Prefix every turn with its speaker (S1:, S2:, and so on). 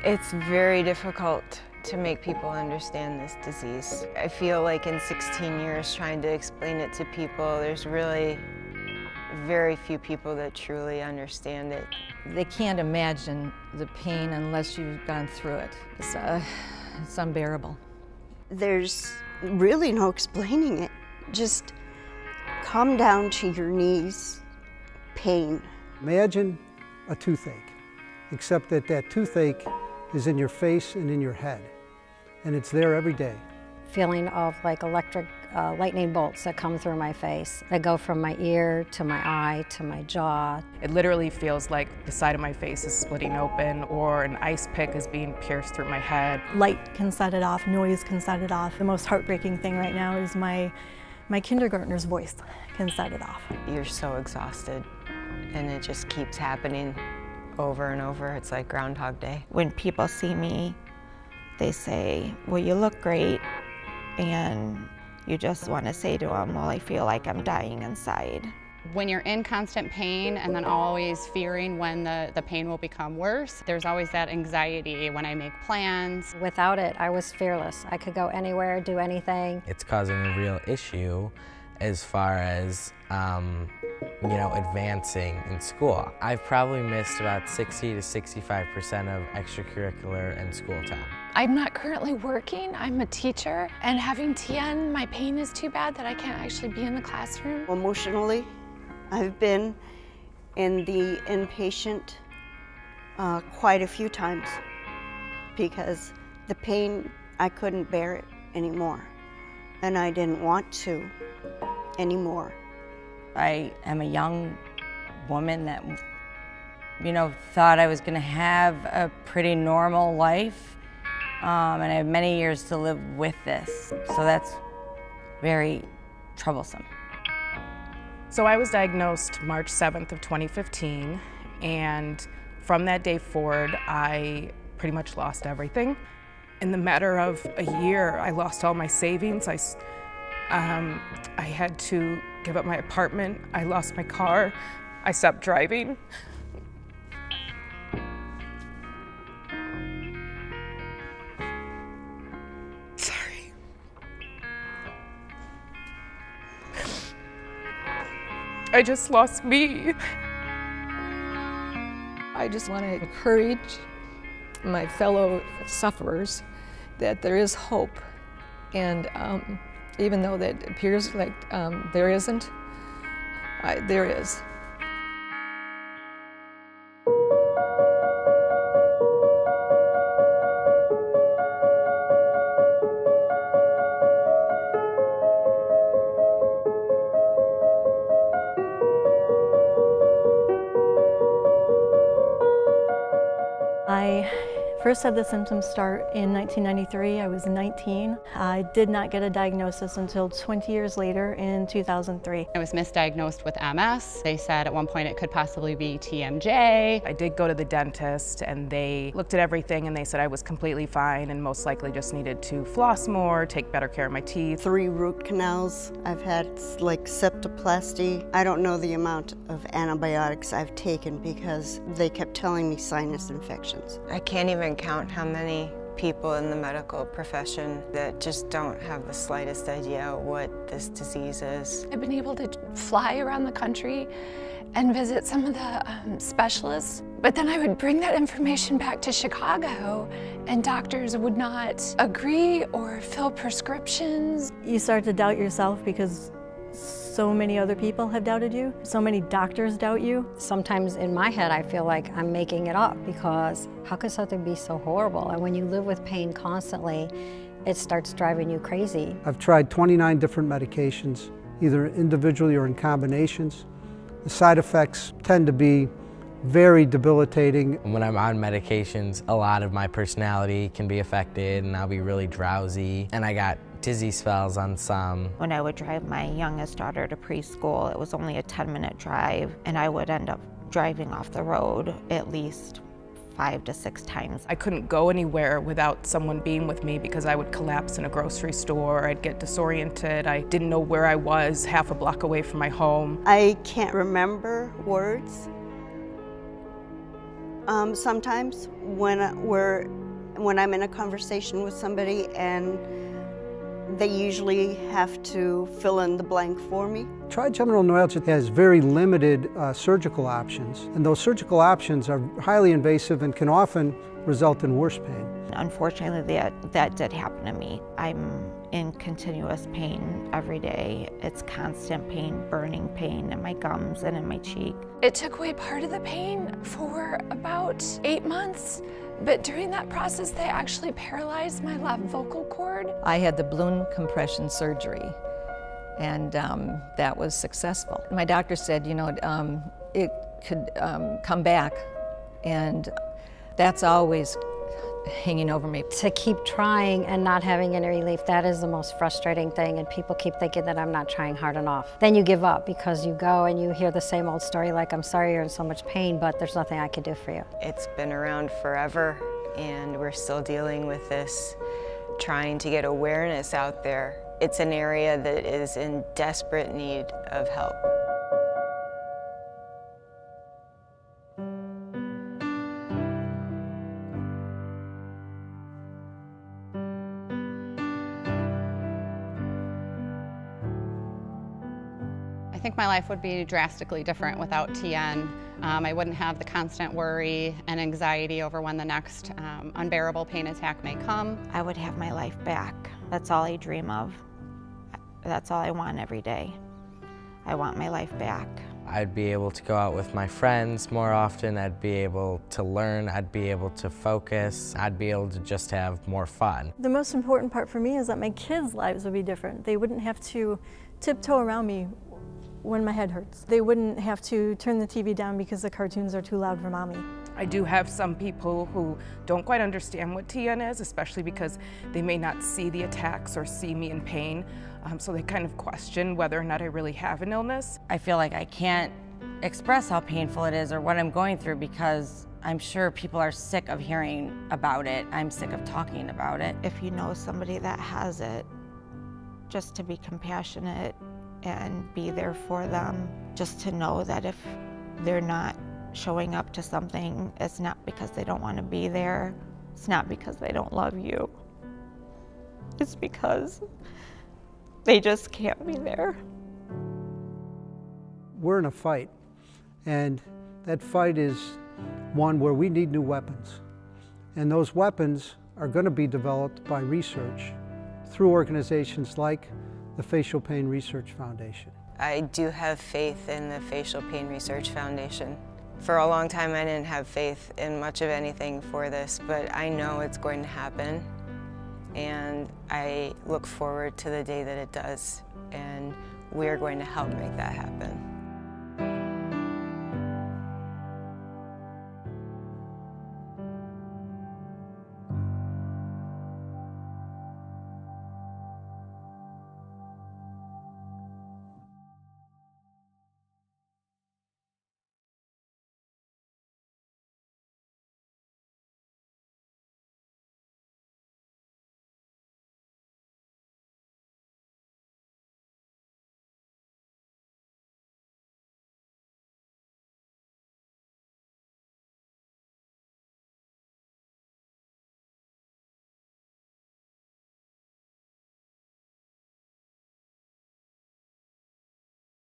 S1: It's very difficult to make people understand this disease. I feel like in 16 years trying to explain it to people, there's really very few people that truly understand it.
S2: They can't imagine the pain unless you've gone through it. It's unbearable.
S3: There's really no explaining it. Just come down to your knees, pain.
S4: Imagine a toothache, except that that toothache is in your face and in your head, and it's there every day.
S5: Feeling of like electric lightning bolts that come through my face. They go from my ear to my eye to my jaw.
S6: It literally feels like the side of my face is splitting open or an ice pick is being pierced through my head.
S7: Light can set it off, noise can set it off. The most heartbreaking thing right now is my kindergartner's voice can set it off.
S1: You're so exhausted, and it just keeps happening over and over. It's like Groundhog Day.
S8: When people see me, they say, well, you look great, and you just want to say to them, well, I feel like I'm dying inside.
S9: When you're in constant pain and then always fearing when the pain will become worse, there's always that anxiety when I make plans.
S5: Without it, I was fearless. I could go anywhere, do anything.
S10: It's causing a real issue as far as you know, advancing in school. I've probably missed about 60 to 65% of extracurricular and school time.
S11: I'm not currently working. I'm a teacher, and having TN, my pain is too bad that I can't actually be in the classroom.
S3: Emotionally, I've been in the inpatient quite a few times because the pain, I couldn't bear it anymore, and I didn't want to anymore.
S12: I am a young woman that, you know, thought I was going to have a pretty normal life, and I have many years to live with this, so that's very troublesome.
S6: So I was diagnosed March 7th of 2015, and from that day forward, I pretty much lost everything. In the matter of a year, I lost all my savings. I had to give up my apartment. I lost my car. I stopped driving. Sorry. I just lost me.
S2: I just want to encourage my fellow sufferers that there is hope, and even though that appears like there isn't, there is.
S7: I first had the symptoms start in 1993. I was 19. I did not get a diagnosis until 20 years later in 2003.
S9: I was misdiagnosed with MS. They said at one point it could possibly be TMJ.
S6: I did go to the dentist, and they looked at everything and they said I was completely fine and most likely just needed to floss more, take better care of my teeth.
S3: 3 root canals. I've had like septoplasty. I don't know the amount of antibiotics I've taken because they kept telling me sinus infections.
S1: I can't even count how many people in the medical profession that just don't have the slightest idea what this disease is.
S11: I've been able to fly around the country and visit some of the specialists, but then I would bring that information back to Chicago, and doctors would not agree or fill prescriptions.
S7: You start to doubt yourself because so many other people have doubted you. So many doctors doubt you.
S5: Sometimes in my head I feel like I'm making it up, because how could something be so horrible? And when you live with pain constantly, it starts driving you crazy.
S4: I've tried 29 different medications, either individually or in combinations. The side effects tend to be very debilitating.
S10: When I'm on medications, a lot of my personality can be affected, and I'll be really drowsy, and I got dizzy spells on some.
S8: When I would drive my youngest daughter to preschool, it was only a 10-minute drive, and I would end up driving off the road at least 5 to 6 times.
S6: I couldn't go anywhere without someone being with me because I would collapse in a grocery store, I'd get disoriented, I didn't know where I was half a block away from my home.
S3: I can't remember words. Sometimes when I'm in a conversation with somebody and they usually have to fill in the blank for me.
S4: Trigeminal neuralgia has very limited surgical options, and those surgical options are highly invasive and can often result in worse pain.
S8: Unfortunately, that did happen to me. I'm in continuous pain every day. It's constant pain, burning pain in my gums and in my cheek.
S11: It took away part of the pain for about 8 months. But during that process, they actually paralyzed my left vocal cord.
S2: I had the balloon compression surgery, and that was successful. My doctor said, you know, it could come back, and that's always hanging over me.
S5: To keep trying and not having any relief, that is the most frustrating thing, and people keep thinking that I'm not trying hard enough. Then you give up because you go and you hear the same old story like, I'm sorry you're in so much pain, but there's nothing I can do for you.
S1: It's been around forever, and we're still dealing with this, trying to get awareness out there. It's an area that is in desperate need of help.
S9: I think my life would be drastically different without TN. I wouldn't have the constant worry and anxiety over when the next unbearable pain attack may come.
S8: I would have my life back. That's all I dream of. That's all I want every day. I want my life back.
S10: I'd be able to go out with my friends more often, I'd be able to learn, I'd be able to focus, I'd be able to just have more fun.
S7: The most important part for me is that my kids' lives would be different. They wouldn't have to tiptoe around me when my head hurts. They wouldn't have to turn the TV down because the cartoons are too loud for mommy.
S6: I do have some people who don't quite understand what TN is, especially because they may not see the attacks or see me in pain, so they kind of question whether or not I really have an illness.
S12: I feel like I can't express how painful it is or what I'm going through because I'm sure people are sick of hearing about it. I'm sick of talking about it.
S8: If you know somebody that has it, just to be compassionate and be there for them, just to know that if they're not showing up to something, it's not because they don't want to be there, it's not because they don't love you, it's because they just can't be there.
S4: We're in a fight, and that fight is one where we need new weapons. And those weapons are going to be developed by research through organizations like the Facial Pain Research Foundation.
S1: I do have faith in the Facial Pain Research Foundation. For a long time I didn't have faith in much of anything for this, but I know it's going to happen, and I look forward to the day that it does, and we're going to help make that happen.